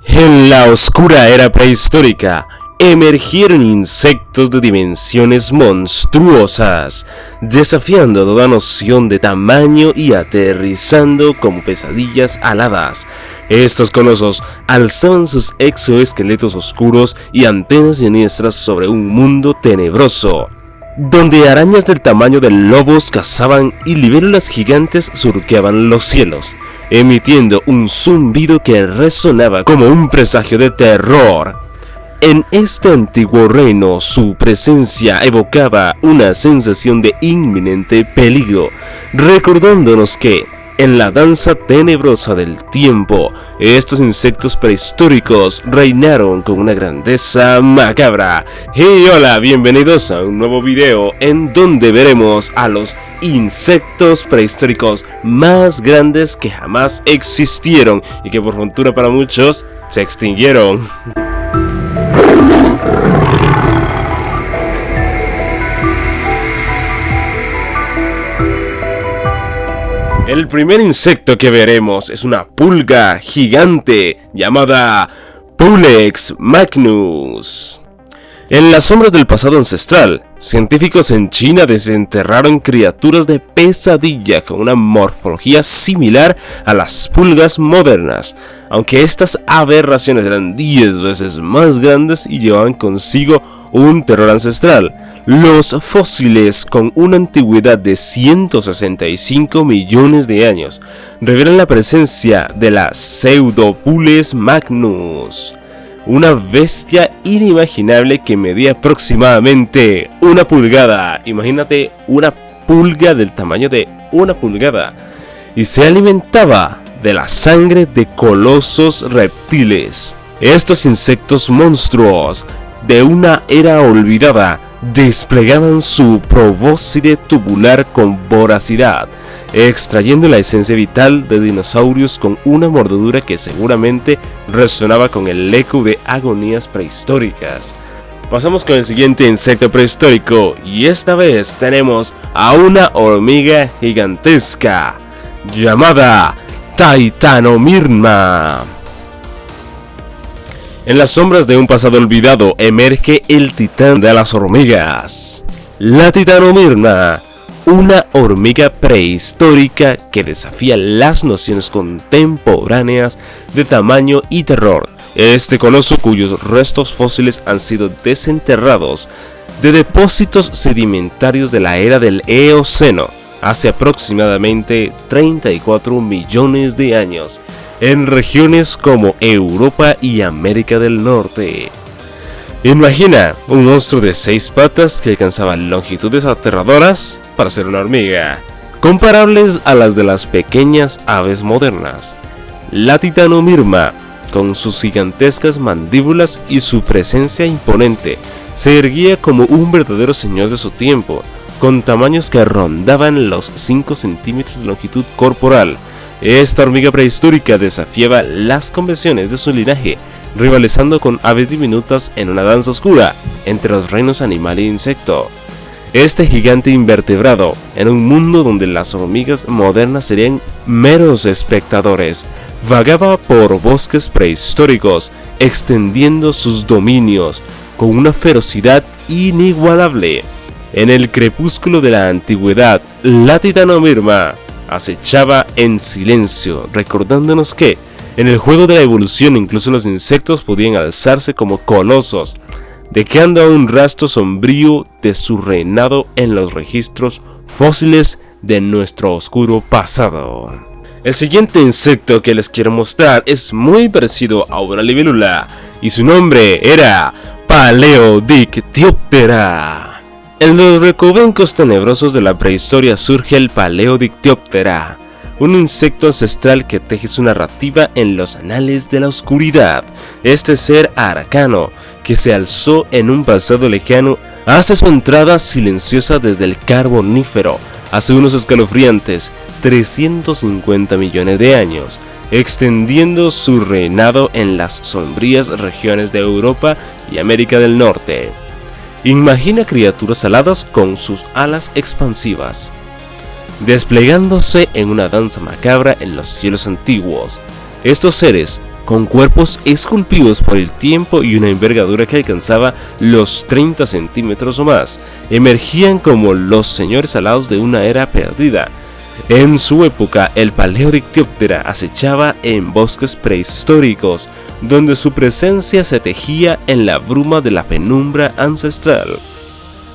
En la oscura era prehistórica, emergieron insectos de dimensiones monstruosas, desafiando toda noción de tamaño y aterrizando como pesadillas aladas. Estos colosos alzaban sus exoesqueletos oscuros y antenas siniestras sobre un mundo tenebroso, donde arañas del tamaño de lobos cazaban y libélulas gigantes surqueaban los cielos, emitiendo un zumbido que resonaba como un presagio de terror. En este antiguo reino, su presencia evocaba una sensación de inminente peligro, recordándonos que, en la danza tenebrosa del tiempo, estos insectos prehistóricos reinaron con una grandeza macabra. Y hola, bienvenidos a un nuevo video en donde veremos a los insectos prehistóricos más grandes que jamás existieron y que por fortuna para muchos se extinguieron. El primer insecto que veremos es una pulga gigante llamada Pulex magnus. En las sombras del pasado ancestral, científicos en China desenterraron criaturas de pesadilla con una morfología similar a las pulgas modernas, aunque estas aberraciones eran 10 veces más grandes y llevaban consigo un terror ancestral. Los fósiles, con una antigüedad de 165 millones de años, revelan la presencia de la Pseudopulex magnus, una bestia inimaginable que medía aproximadamente una pulgada. Imagínate una pulga del tamaño de una pulgada, y se alimentaba de la sangre de colosos reptiles. Estos insectos monstruos de una era olvidada desplegaban su probóscide tubular con voracidad, extrayendo la esencia vital de dinosaurios con una mordedura que seguramente resonaba con el eco de agonías prehistóricas. Pasamos con el siguiente insecto prehistórico y esta vez tenemos a una hormiga gigantesca llamada Titanomyrma. En las sombras de un pasado olvidado emerge el titán de las hormigas, la Titanomyrma, una hormiga prehistórica que desafía las nociones contemporáneas de tamaño y terror. Este coloso, cuyos restos fósiles han sido desenterrados de depósitos sedimentarios de la era del Eoceno, hace aproximadamente 34 millones de años, en regiones como Europa y América del Norte. Imagina un monstruo de 6 patas que alcanzaba longitudes aterradoras para ser una hormiga, comparables a las de las pequeñas aves modernas. La Titanomyrma, con sus gigantescas mandíbulas y su presencia imponente, se erguía como un verdadero señor de su tiempo, con tamaños que rondaban los 5 centímetros de longitud corporal. Esta hormiga prehistórica desafiaba las convenciones de su linaje, rivalizando con aves diminutas en una danza oscura entre los reinos animal e insecto. Este gigante invertebrado, en un mundo donde las hormigas modernas serían meros espectadores, vagaba por bosques prehistóricos, extendiendo sus dominios con una ferocidad inigualable. En el crepúsculo de la antigüedad, la Titanomyrma acechaba en silencio, recordándonos que en el juego de la evolución incluso los insectos podían alzarse como colosos, dejando un rastro sombrío de su reinado en los registros fósiles de nuestro oscuro pasado. El siguiente insecto que les quiero mostrar es muy parecido a una libélula, y su nombre era Paleodictyoptera. En los recovecos tenebrosos de la prehistoria surge el Paleodictyoptera, un insecto ancestral que teje su narrativa en los anales de la oscuridad. Este ser arcano, que se alzó en un pasado lejano, hace su entrada silenciosa desde el Carbonífero, hace unos escalofriantes 350 millones de años, extendiendo su reinado en las sombrías regiones de Europa y América del Norte. Imagina criaturas aladas con sus alas expansivas, desplegándose en una danza macabra en los cielos antiguos. Estos seres, con cuerpos esculpidos por el tiempo y una envergadura que alcanzaba los 30 centímetros o más. Emergían como los señores alados de una era perdida. En su época, el Paleodictyoptera acechaba en bosques prehistóricos, donde su presencia se tejía en la bruma de la penumbra ancestral.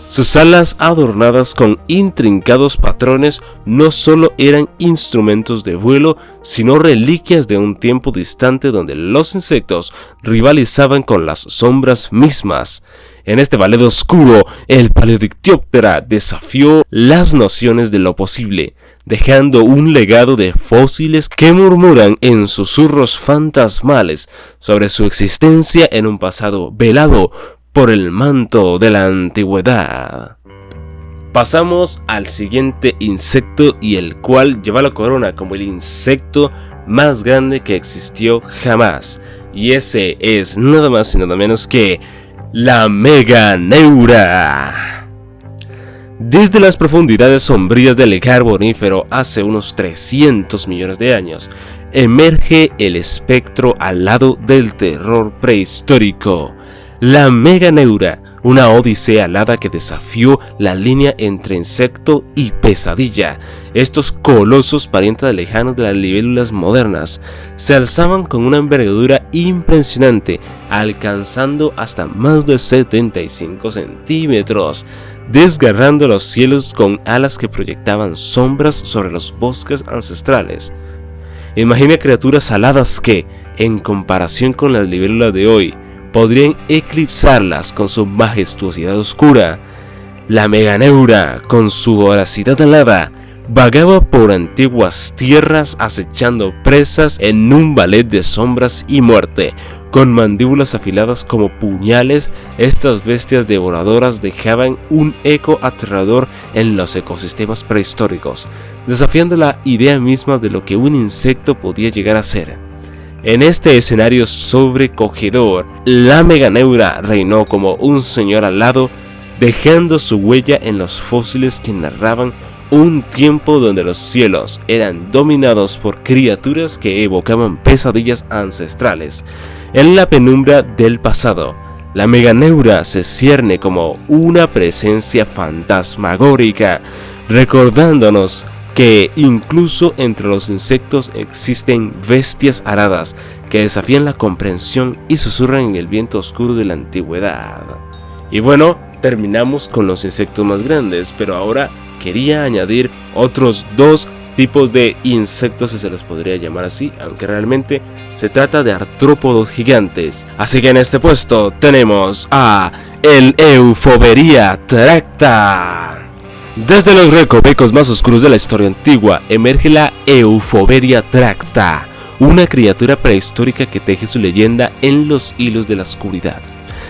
Sus alas adornadas con intrincados patrones no solo eran instrumentos de vuelo, sino reliquias de un tiempo distante donde los insectos rivalizaban con las sombras mismas. En este ballet oscuro, el Paleodictyoptera desafió las nociones de lo posible, dejando un legado de fósiles que murmuran en susurros fantasmales sobre su existencia en un pasado velado por el manto de la antigüedad. Pasamos al siguiente insecto, y el cual lleva la corona como el insecto más grande que existió jamás, y ese es nada más y nada menos que la Meganeura. Desde las profundidades sombrías del Carbonífero hace unos 300 millones de años, emerge el espectro alado del terror prehistórico. La Meganeura, una odisea alada que desafió la línea entre insecto y pesadilla. Estos colosos parientes lejanos de las libélulas modernas se alzaban con una envergadura impresionante, alcanzando hasta más de 75 centímetros, desgarrando los cielos con alas que proyectaban sombras sobre los bosques ancestrales. Imagina criaturas aladas que, en comparación con las libélulas de hoy, podrían eclipsarlas con su majestuosidad oscura. La Meganeura, con su voracidad alada, vagaba por antiguas tierras acechando presas en un ballet de sombras y muerte. Con mandíbulas afiladas como puñales, estas bestias devoradoras dejaban un eco aterrador en los ecosistemas prehistóricos, desafiando la idea misma de lo que un insecto podía llegar a ser. En este escenario sobrecogedor, la Meganeura reinó como un señor alado, dejando su huella en los fósiles que narraban un tiempo donde los cielos eran dominados por criaturas que evocaban pesadillas ancestrales. En la penumbra del pasado, la Meganeura se cierne como una presencia fantasmagórica, recordándonos que incluso entre los insectos existen bestias aladas que desafían la comprensión y susurran en el viento oscuro de la antigüedad. Y bueno, terminamos con los insectos más grandes, pero ahora quería añadir otros dos tipos de insectos, si se les podría llamar así, aunque realmente se trata de artrópodos gigantes. Así que en este puesto tenemos a el Eufoberia tracta. Desde los recovecos más oscuros de la historia antigua emerge la Eufoberia tracta, una criatura prehistórica que teje su leyenda en los hilos de la oscuridad.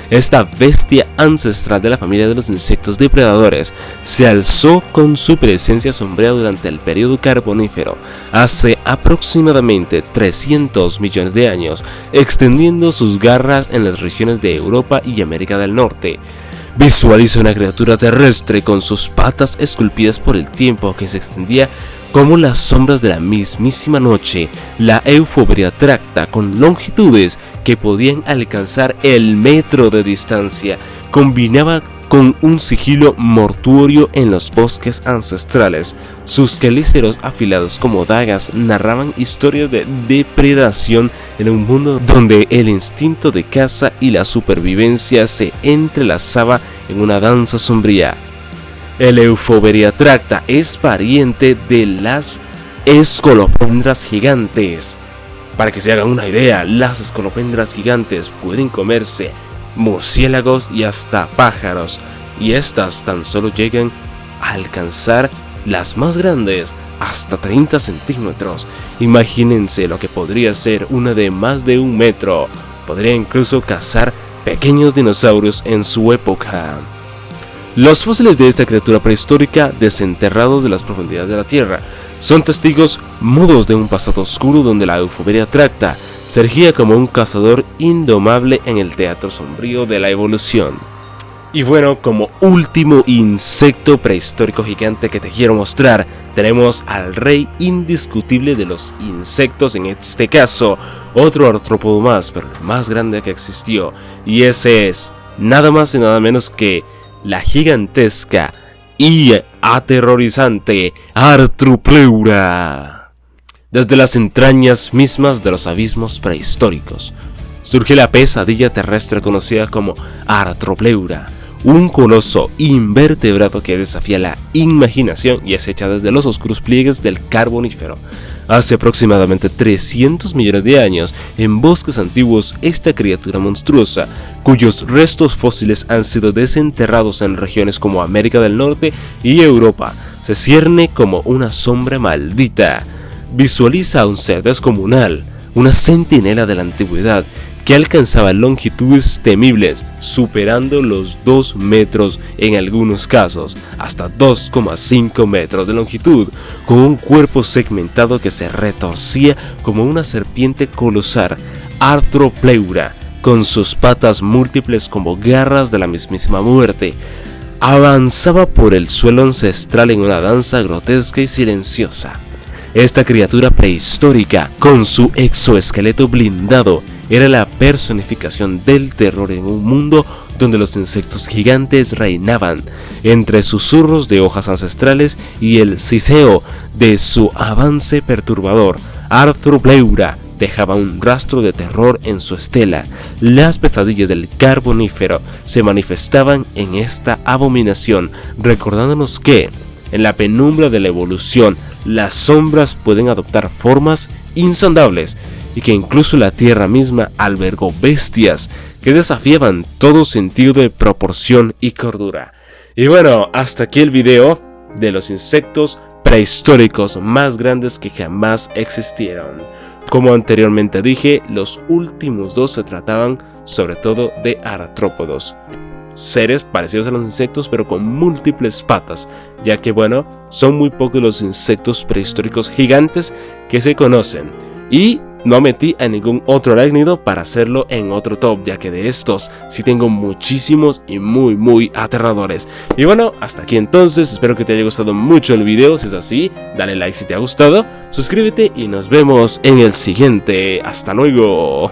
Esta bestia ancestral de la familia de los insectos depredadores se alzó con su presencia sombría durante el período Carbonífero, hace aproximadamente 300 millones de años, extendiendo sus garras en las regiones de Europa y América del Norte. Visualiza una criatura terrestre con sus patas esculpidas por el tiempo que se extendía como las sombras de la mismísima noche. La Eufoberia tracta, con longitudes que podían alcanzar el metro de distancia, combinaba con un sigilo mortuorio en los bosques ancestrales. Sus quelíceros afilados como dagas narraban historias de depredación en un mundo donde el instinto de caza y la supervivencia se entrelazaba en una danza sombría. El Eufoberia tracta es pariente de las escolopendras gigantes. Para que se hagan una idea, las escolopendras gigantes pueden comerse murciélagos y hasta pájaros, y estas tan solo llegan a alcanzar las más grandes hasta 30 centímetros. Imagínense lo que podría ser una de más de 1 metro. Podría incluso cazar pequeños dinosaurios en su época. Los fósiles de esta criatura prehistórica, desenterrados de las profundidades de la Tierra, son testigos mudos de un pasado oscuro donde la Eufoberia tracta se erigía como un cazador indomable en el teatro sombrío de la evolución. Y bueno, como último insecto prehistórico gigante que te quiero mostrar, tenemos al rey indiscutible de los insectos, en este caso otro artrópodo más, pero el más grande que existió, y ese es nada más y nada menos que la gigantesca y aterrorizante Arthropleura. Desde las entrañas mismas de los abismos prehistóricos surge la pesadilla terrestre conocida como Arthropleura, un coloso invertebrado que desafía la imaginación y acecha desde los oscuros pliegues del Carbonífero. Hace aproximadamente 300 millones de años, en bosques antiguos, esta criatura monstruosa, cuyos restos fósiles han sido desenterrados en regiones como América del Norte y Europa, se cierne como una sombra maldita. Visualiza a un ser descomunal, una centinela de la antigüedad, que alcanzaba longitudes temibles, superando los 2 metros en algunos casos, hasta 2,5 metros de longitud, con un cuerpo segmentado que se retorcía como una serpiente colosal, Arthropleura, con sus patas múltiples como garras de la mismísima muerte. Avanzaba por el suelo ancestral en una danza grotesca y silenciosa. Esta criatura prehistórica, con su exoesqueleto blindado, era la personificación del terror en un mundo donde los insectos gigantes reinaban. Entre susurros de hojas ancestrales y el siseo de su avance perturbador, Arthropleura dejaba un rastro de terror en su estela. Las pesadillas del Carbonífero se manifestaban en esta abominación, recordándonos que, en la penumbra de la evolución, las sombras pueden adoptar formas insondables y que incluso la tierra misma albergó bestias que desafiaban todo sentido de proporción y cordura. Y bueno, hasta aquí el video de los insectos prehistóricos más grandes que jamás existieron. Como anteriormente dije, los últimos dos se trataban sobre todo de artrópodos, seres parecidos a los insectos pero con múltiples patas, ya que bueno, son muy pocos los insectos prehistóricos gigantes que se conocen, y no metí a ningún otro arácnido para hacerlo en otro top, ya que de estos sí tengo muchísimos y muy aterradores. Y bueno, hasta aquí entonces, espero que te haya gustado mucho el video. Si es así, dale like si te ha gustado, suscríbete y nos vemos en el siguiente. Hasta luego.